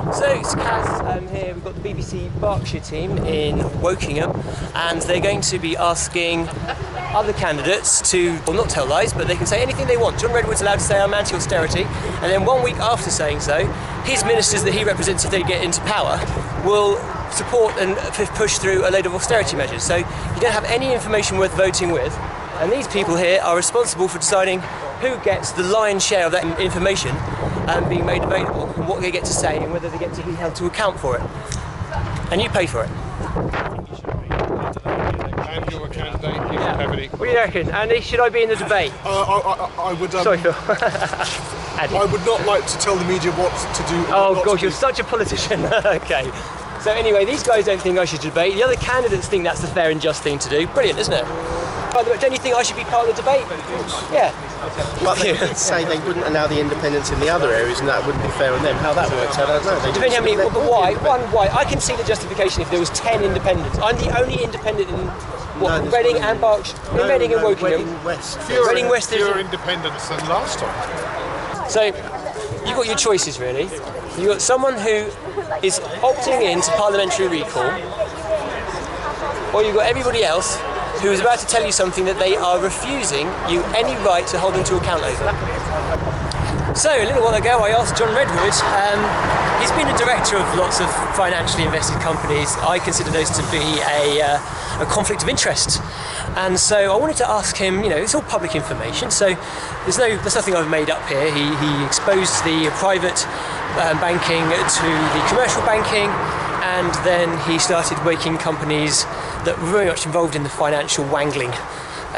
So it's Kaz here. We've got the BBC Berkshire team in Wokingham, and they're going to be asking other candidates to, well, not tell lies, but they can say anything they want. John Redwood's allowed to say I'm anti-austerity, and then 1 week after saying so, his ministers that he represents, if they get into power, will support and push through a load of austerity measures. So you don't have any information worth voting with, and these people here are responsible for deciding who gets the lion's share of that information being made available, and what they get to say, and whether they get to be held to account for it. And you pay for it. And you're a candidate, you heavily. What do you reckon, Andy? Should I be in the debate? I would. Sorry, Phil. I would not like to tell the media what to do. Oh gosh, you're such a politician. Okay. So anyway, these guys don't think I should debate. The other candidates think that's the fair and just thing to do. Brilliant, isn't it? By the way, don't you think I should be part of the debate? Yeah. But they did say they wouldn't allow the independents in the other areas, and that wouldn't be fair on them. How that works, I don't know. Depending how many, but why? Why? I can see the justification if there was 10 independents. I'm the only independent in Reading and Berkshire. In Reading and Wokingham. Reading West. Reading West. Fewer independents than last time. So you've got your choices really. You've got someone who is opting in to parliamentary recall, or you've got everybody else who is about to tell you something that they are refusing you any right to hold them to account over. So, a little while ago I asked John Redwood, he's been a director of lots of financially invested companies. I consider those to be a conflict of interest. And so I wanted to ask him, it's all public information, so there's nothing I've made up here. He exposed the private banking to the commercial banking, and then he started making companies that were very much involved in the financial wangling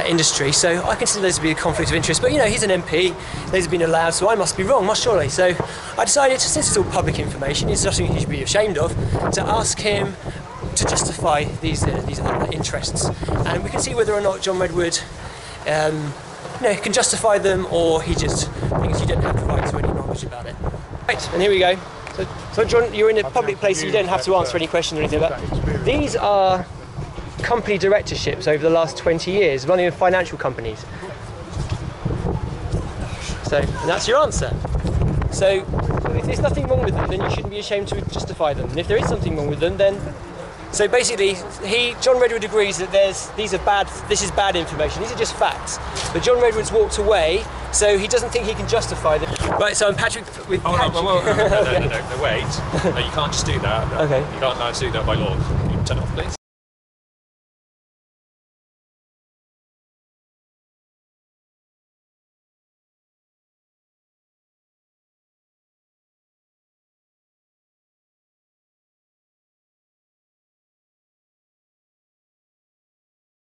industry. So I consider those to be a conflict of interest. But he's an MP, those have been allowed, so I must be wrong, must surely. So I decided, since it's all public information, it's nothing he should be ashamed of, to ask him to justify these other interests. And we can see whether or not John Redwood can justify them, or he just thinks you don't have the right to any knowledge about it. Right, and here we go. So John, you're in a public place, so you don't have to answer any questions or anything like that. These are company directorships over the last 20 years, running financial companies. So, and that's your answer. So, if there's nothing wrong with them, then you shouldn't be ashamed to justify them. And if there is something wrong with them, then... So basically, John Redwood agrees that this is bad information, these are just facts. But John Redwood's walked away, so he doesn't think he can justify them. Right, so I'm Patrick with Patrick. No, wait. No, you can't just do that. No. Okay. You can't do that by law. Can you turn it off, please?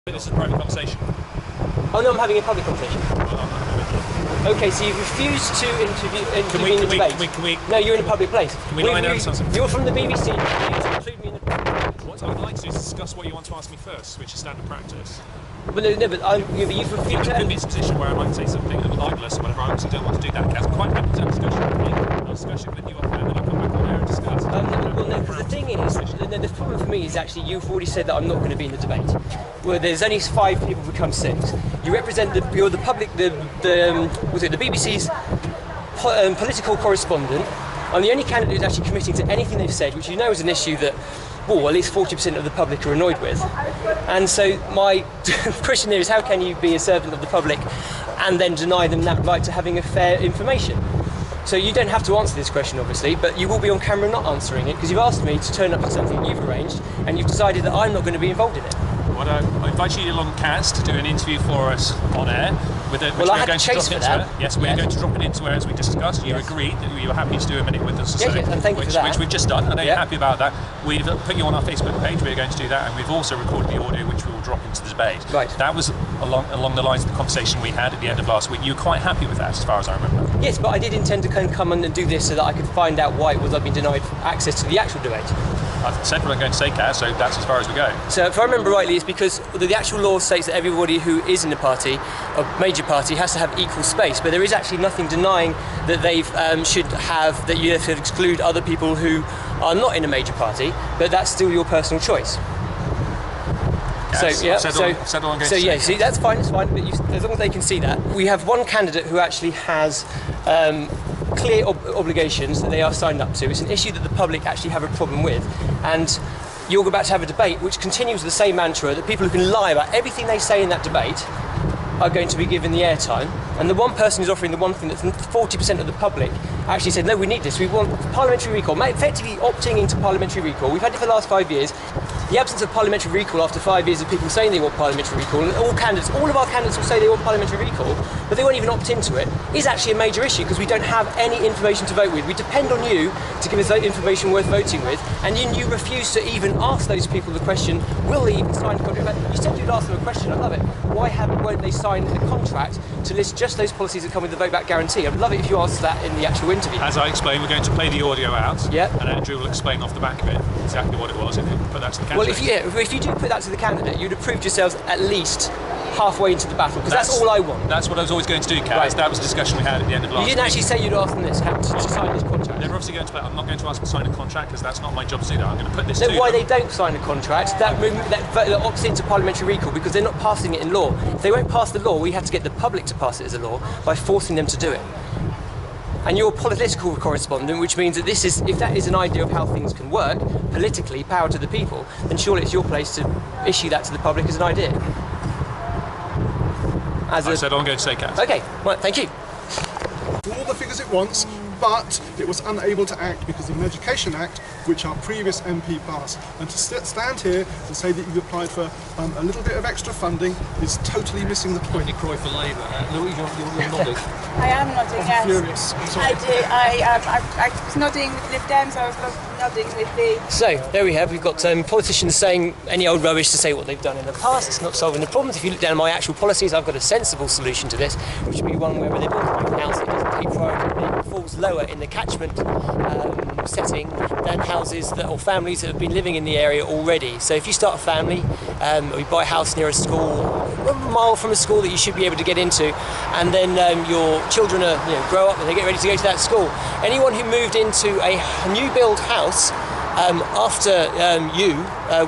This is a private conversation. Oh no, I'm having a public conversation. Okay, so you've refused to intervene in the debate. No, you're in a public place. Can we line out something? You're from the BBC. You refuse to include me in the... What I would like to do is discuss what you want to ask me first, which is standard practice. But you've refused You to... put me in a position where I might say something libelous or whatever. I obviously don't want to do that, Kaz. I'm quite happy to have a discussion with you. I'll discussion with you up there, and then I'll come back on air and discuss. Well, no, because the thing is, the problem for me is actually you've already said that I'm not going to be in the debate. Well, there's only 5 people become 6. You represent you're the public, the BBC's political correspondent. I'm the only candidate who's actually committing to anything they've said, which is an issue that, at least 40% of the public are annoyed with. And so my question here is, how can you be a servant of the public and then deny them that right to having a fair information? So you don't have to answer this question, obviously, but you will be on camera not answering it, because you've asked me to turn up to something you've arranged, and you've decided that I'm not going to be involved in it. Well, I invite you along, Kaz, to do an interview for us on air. I had to chase for that. Yes, we're going to drop it into air as we discussed. You agreed that you were happy to do a minute with us. Yes, and thank you for that. Which we've just done. I know you're happy about that. We've put you on our Facebook page. We're going to do that, and we've also recorded the audio, which we will drop into the debate. Right. That was along the lines of the conversation we had at the end of last week. You were quite happy with that, as far as I remember. Yes, but I did intend to come and do this so that I could find out why it was I've been denied access to the actual debate. I've said what I'm going to say, Kaz, so that's as far as we go. So if I remember rightly, it's because the actual law states that everybody who is in a party, a major party, has to have equal space, but there is actually nothing denying that they that you have to exclude other people who are not in a major party, but that's still your personal choice. Yes, See, that's fine, but as long as they can see that. We have one candidate who actually has clear obligations that they are signed up to. It's an issue that the public actually have a problem with, and you're about to have a debate which continues the same mantra that people who can lie about everything they say in that debate are going to be given the airtime. And the one person who's offering the one thing that 40% of the public actually said, no, we need this, we want parliamentary recall, effectively opting into parliamentary recall. We've had it for the last 5 years. The absence of parliamentary recall after 5 years of people saying they want parliamentary recall, and all of our candidates will say they want parliamentary recall, but they won't even opt into it, is actually a major issue because we don't have any information to vote with. We depend on you to give us that information worth voting with, and you refuse to even ask those people the question, will they even sign a contract? You said you'd ask them a question, I love it. Why won't they sign a contract to list just those policies that come with the vote back guarantee? I'd love it if you asked that in the actual interview. As I explained, we're going to play the audio out, Yep. and Andrew will explain off the back of it exactly what it was, and he'll put that to the candidate. Well, if you do put that to the candidate, you'd have proved yourselves at least halfway into the battle, because that's all I want. That's what I was always going to do, Kaz. Right. That was a discussion we had at the end of last You didn't week. actually say you'd ask them this, to sign this contract. They're obviously going to. I'm not going to ask them to sign a contract because that's not my job to do that. I'm going to put this No, to why them. they don't sign a contract, that opts into parliamentary recall, because they're not passing it in law. If they won't pass the law, we have to get the public to pass it as a law by forcing them to do it. And you're a political correspondent, which means that if that is an idea of how things can work, politically, power to the people, then surely it's your place to issue that to the public as an idea. I said all I'm going to say, Kaz. Okay, right, thank you. all the figures it wants, but it was unable to act because of an Education Act, which our previous MP passed. And to stand here and say that you've applied for a little bit of extra funding is totally missing the point. Cry for Labour. Louise, you're nodding. I am nodding, yes. Furious. I'm sorry. I do. I was nodding with Lib Dems, I was nodding with the... So, there we have, we've got politicians saying any old rubbish to say what they've done in the past. It's not solving the problems. If you look down at my actual policies, I've got a sensible solution to this, which would be one where they build a house that doesn't take priority, it falls lower in the catchment setting than houses or families that have been living in the area already. So if you start a family, or you buy a house near a school, a mile from a school that you should be able to get into, and then your children grow up and they get ready to go to that school. Anyone who moved into a new build house after you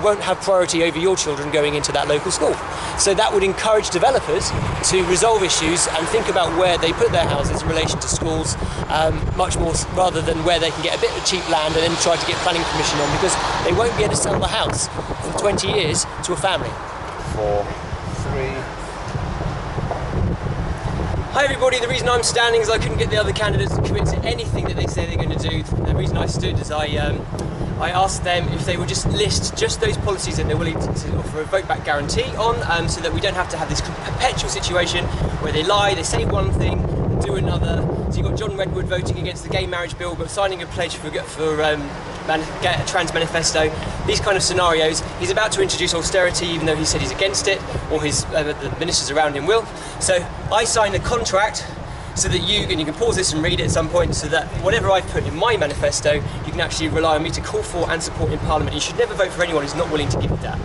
won't have priority over your children going into that local school. So that would encourage developers to resolve issues and think about where they put their houses in relation to schools, much more rather than where they can get a bit of cheap land and then try to get planning permission on, because they won't be able to sell the house for 20 years to a family. 4, 3. Hi everybody, the reason I'm standing is I couldn't get the other candidates to commit to anything that they say they're going to do. The reason I stood is I asked them if they would just list just those policies that they're willing to offer a vote back guarantee on, so that we don't have to have this perpetual situation where they lie, they say one thing, do another. So you've got John Redwood voting against the gay marriage bill but signing a pledge for trans manifesto. These kind of scenarios. He's about to introduce austerity even though he said he's against it, or the ministers around him will. So I signed a contract so that you can pause this and read it at some point, so that whatever I put in my manifesto, you can actually rely on me to call for and support in Parliament. You should never vote for anyone who's not willing to give you that.